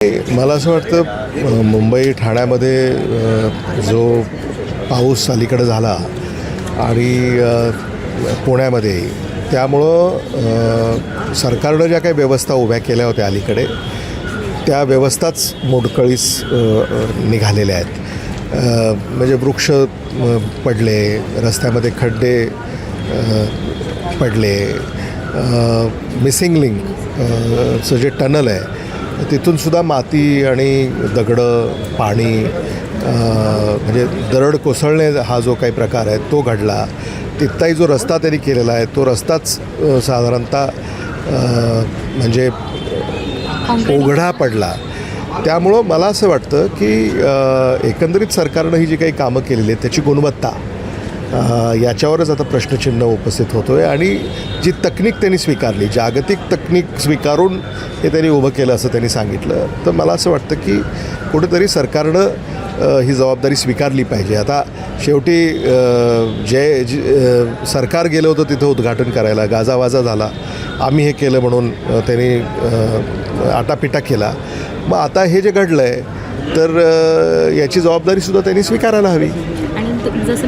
मला असं वाटतं मुंबई ठाण्यामध्ये जो पाऊस अलीकडे झाला आणि पुण्यामध्ये त्यामुळं सरकारनं ज्या काही व्यवस्था उभ्या केल्या होत्या अलीकडे त्या व्यवस्थाच मोडकळीस निघालेल्या आहेत. म्हणजे वृक्ष पडले, रस्त्यामध्ये खड्डे पडले, मिसिंग लिंक चं जे टनल आहे तिथूनसुद्धा माती आणि दगडं पाणी म्हणजे दरड कोसळणे हा जो काही प्रकार आहे तो घडला. तिथलाही जो रस्ता त्यांनी केलेला आहे तो रस्ताच साधारणतः म्हणजे उघडा पडला. त्यामुळं मला असं वाटतं की एकंदरीत सरकारनं ही जी काही कामं केलेली आहेत त्याची गुणवत्ता याच्यावरच आता प्रश्नचिन्ह उपस्थित होतो आहे. आणि जी तकनीक त्यांनी स्वीकारली, जागतिक तकनीक स्वीकारून हे त्यांनी उभं केलं असं त्यांनी सांगितलं, तर मला असं वाटतं की कुठेतरी सरकारनं ही जबाबदारी स्वीकारली पाहिजे. आता शेवटी सरकार गेलं होतं तिथं उद्घाटन करायला, गाजावाजा झाला, आम्ही हे केलं म्हणून त्यांनी आटापिटा केला. मग आता हे जे घडलं आहे तर याची जबाबदारीसुद्धा त्यांनी स्वीकारायला हवी. आणि जसं